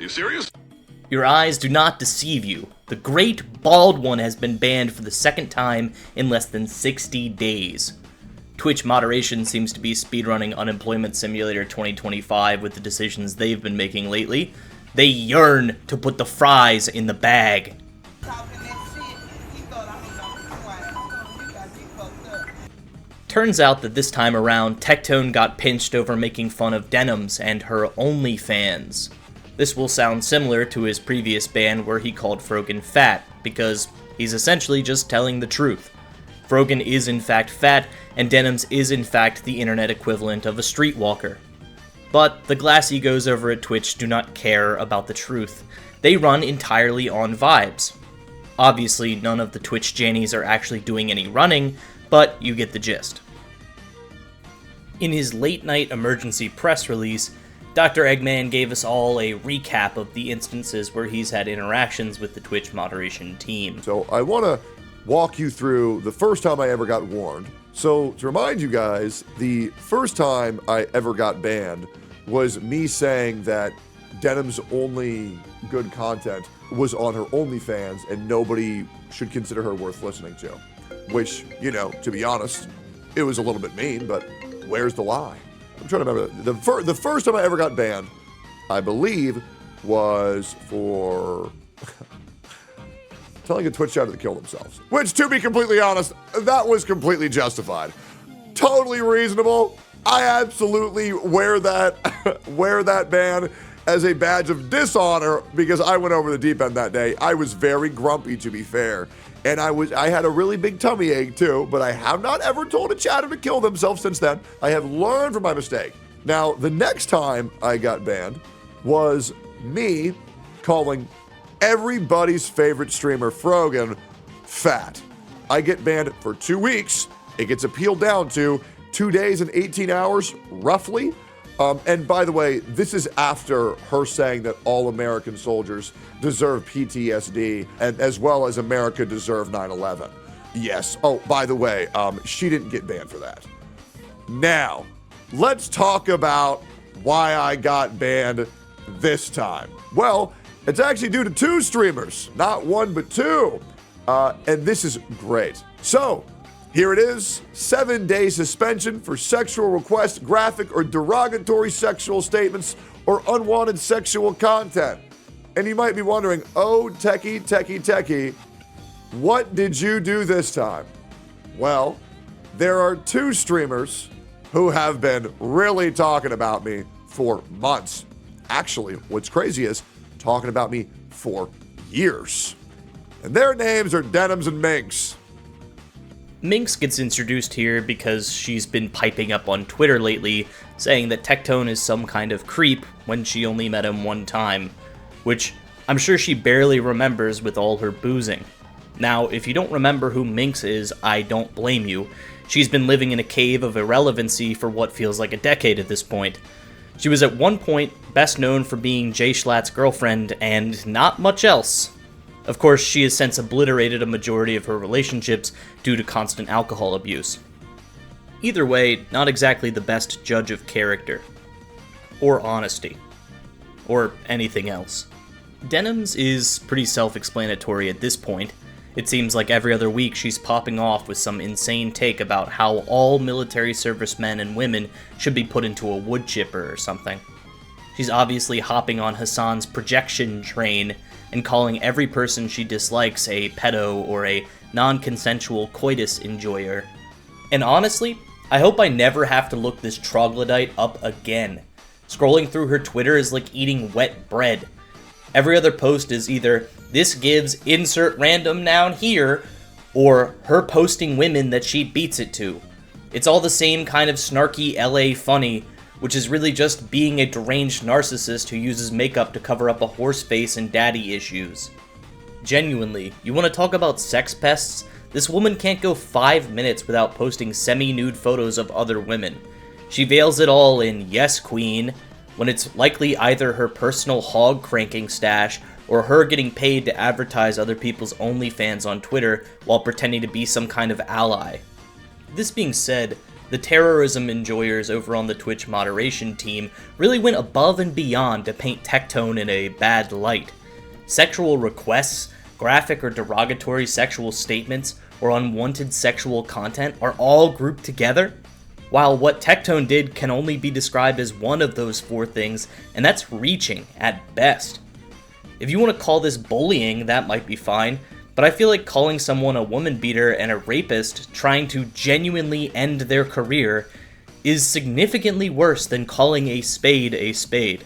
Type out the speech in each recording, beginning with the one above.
You serious? Your eyes do not deceive you. The great bald one has been banned for the second time in less than 60 days. Twitch moderation seems to be speedrunning Unemployment Simulator 2025 with the decisions they've been making lately. They yearn to put the fries in the bag. Turns out that this time around, Tectone got pinched over making fun of denims and her OnlyFans. This will sound similar to his previous ban where he called Frogan fat, because he's essentially just telling the truth. Frogan is in fact fat, and denims is in fact the internet equivalent of a streetwalker. But the glass egos over at Twitch do not care about the truth. They run entirely on vibes. Obviously, none of the Twitch Jannies are actually doing any running, but you get the gist. In his late-night emergency press release, Dr. Eggman gave us all a recap of the instances where he's had interactions with the Twitch moderation team. So I want to walk you through the first time I ever got warned. So to remind you guys, the first time I ever got banned was me saying that Denim's only good content was on her OnlyFans and nobody should consider her worth listening to. Which, you know, to be honest, it was a little bit mean, but where's the lie? I'm trying to remember. The first time I ever got banned, I believe, was for telling a Twitch chatter to kill themselves. Which, to be completely honest, that was completely justified. Totally reasonable. I absolutely wear that ban as a badge of dishonor because I went over the deep end that day. I was very grumpy, to be fair. And I had a really big tummy ache too, but I have not ever told a chatter to kill themselves since then. I have learned from my mistake. Now, the next time I got banned was me calling everybody's favorite streamer, Frogan, fat. I get banned for 2 weeks. It gets appealed down to 2 days and 18 hours, roughly. And by the way, this is after her saying that all American soldiers deserve PTSD, and as well as America deserved 9/11. Yes. Oh, by the way, she didn't get banned for that. Now, let's talk about why I got banned this time. Well, it's actually due to 2 streamers, not 1 but 2. And this is great. So, here it is, 7-day suspension for sexual requests, graphic or derogatory sexual statements, or unwanted sexual content. And you might be wondering, oh, techie, what did you do this time? Well, there are 2 streamers who have been really talking about me for months. Actually, what's crazy is talking about me for years. And their names are Denims and Minx. Minx gets introduced here because she's been piping up on Twitter lately, saying that Tectone is some kind of creep when she only met him 1 time, which I'm sure she barely remembers with all her boozing. Now, if you don't remember who Minx is, I don't blame you. She's been living in a cave of irrelevancy for what feels like a decade at this point. She was at one point best known for being Jay Schlatt's girlfriend and not much else. Of course, she has since obliterated a majority of her relationships due to constant alcohol abuse. Either way, not exactly the best judge of character. Or honesty. Or anything else. Denims is pretty self-explanatory at this point. It seems like every other week she's popping off with some insane take about how all military servicemen and women should be put into a wood chipper or something. She's obviously hopping on Hassan's projection train and calling every person she dislikes a pedo or a non-consensual coitus enjoyer. And honestly, I hope I never have to look this troglodyte up again. Scrolling through her Twitter is like eating wet bread. Every other post is either, this gives insert random noun here, or her posting women that she beats it to. It's all the same kind of snarky LA funny, which is really just being a deranged narcissist who uses makeup to cover up a horse face and daddy issues. Genuinely, you want to talk about sex pests? This woman can't go 5 minutes without posting semi-nude photos of other women. She veils it all in "yes, queen," when it's likely either her personal hog cranking stash or her getting paid to advertise other people's OnlyFans on Twitter while pretending to be some kind of ally. This being said, the terrorism enjoyers over on the Twitch moderation team really went above and beyond to paint Tectone in a bad light. Sexual requests, graphic or derogatory sexual statements, or unwanted sexual content are all grouped together, while what Tectone did can only be described as one of those four things, and that's reaching at best. If you want to call this bullying, that might be fine, but I feel like calling someone a woman beater and a rapist trying to genuinely end their career is significantly worse than calling a spade a spade.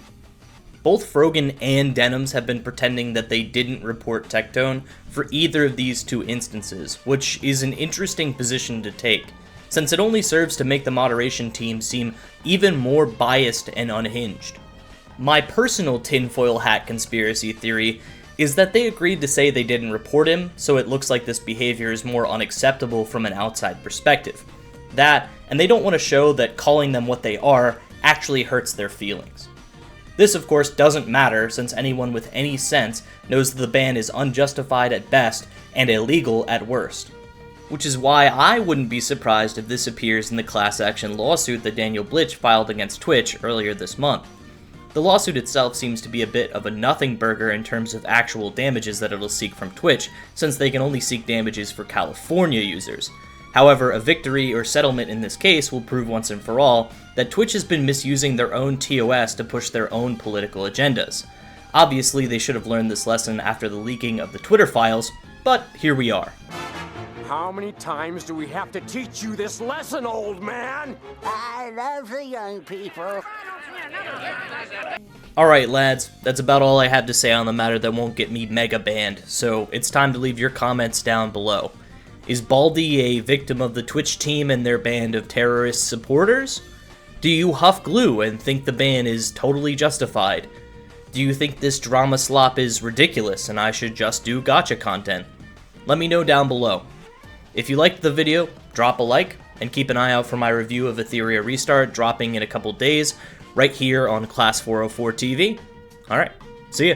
Both Frogan and Denims have been pretending that they didn't report Tectone for either of these two instances, which is an interesting position to take, since it only serves to make the moderation team seem even more biased and unhinged. My personal tinfoil hat conspiracy theory is that they agreed to say they didn't report him, so it looks like this behavior is more unacceptable from an outside perspective. That, and they don't want to show that calling them what they are actually hurts their feelings. This, of course, doesn't matter, since anyone with any sense knows that the ban is unjustified at best and illegal at worst. Which is why I wouldn't be surprised if this appears in the class action lawsuit that Daniel Blitch filed against Twitch earlier this month. The lawsuit itself seems to be a bit of a nothing burger in terms of actual damages that it'll seek from Twitch, since they can only seek damages for California users. However, a victory or settlement in this case will prove once and for all that Twitch has been misusing their own TOS to push their own political agendas. Obviously, they should have learned this lesson after the leaking of the Twitter files, but here we are. How many times do we have to teach you this lesson, old man? I love the young people. Alright lads, that's about all I have to say on the matter that won't get me mega banned, so it's time to leave your comments down below. Is Baldie a victim of the Twitch team and their band of terrorist supporters? Do you huff glue and think the ban is totally justified? Do you think this drama slop is ridiculous and I should just do gacha content? Let me know down below. If you liked the video, drop a like, and keep an eye out for my review of Etheria Restart dropping in a couple days, right here on Class 404 TV. Alright, see ya.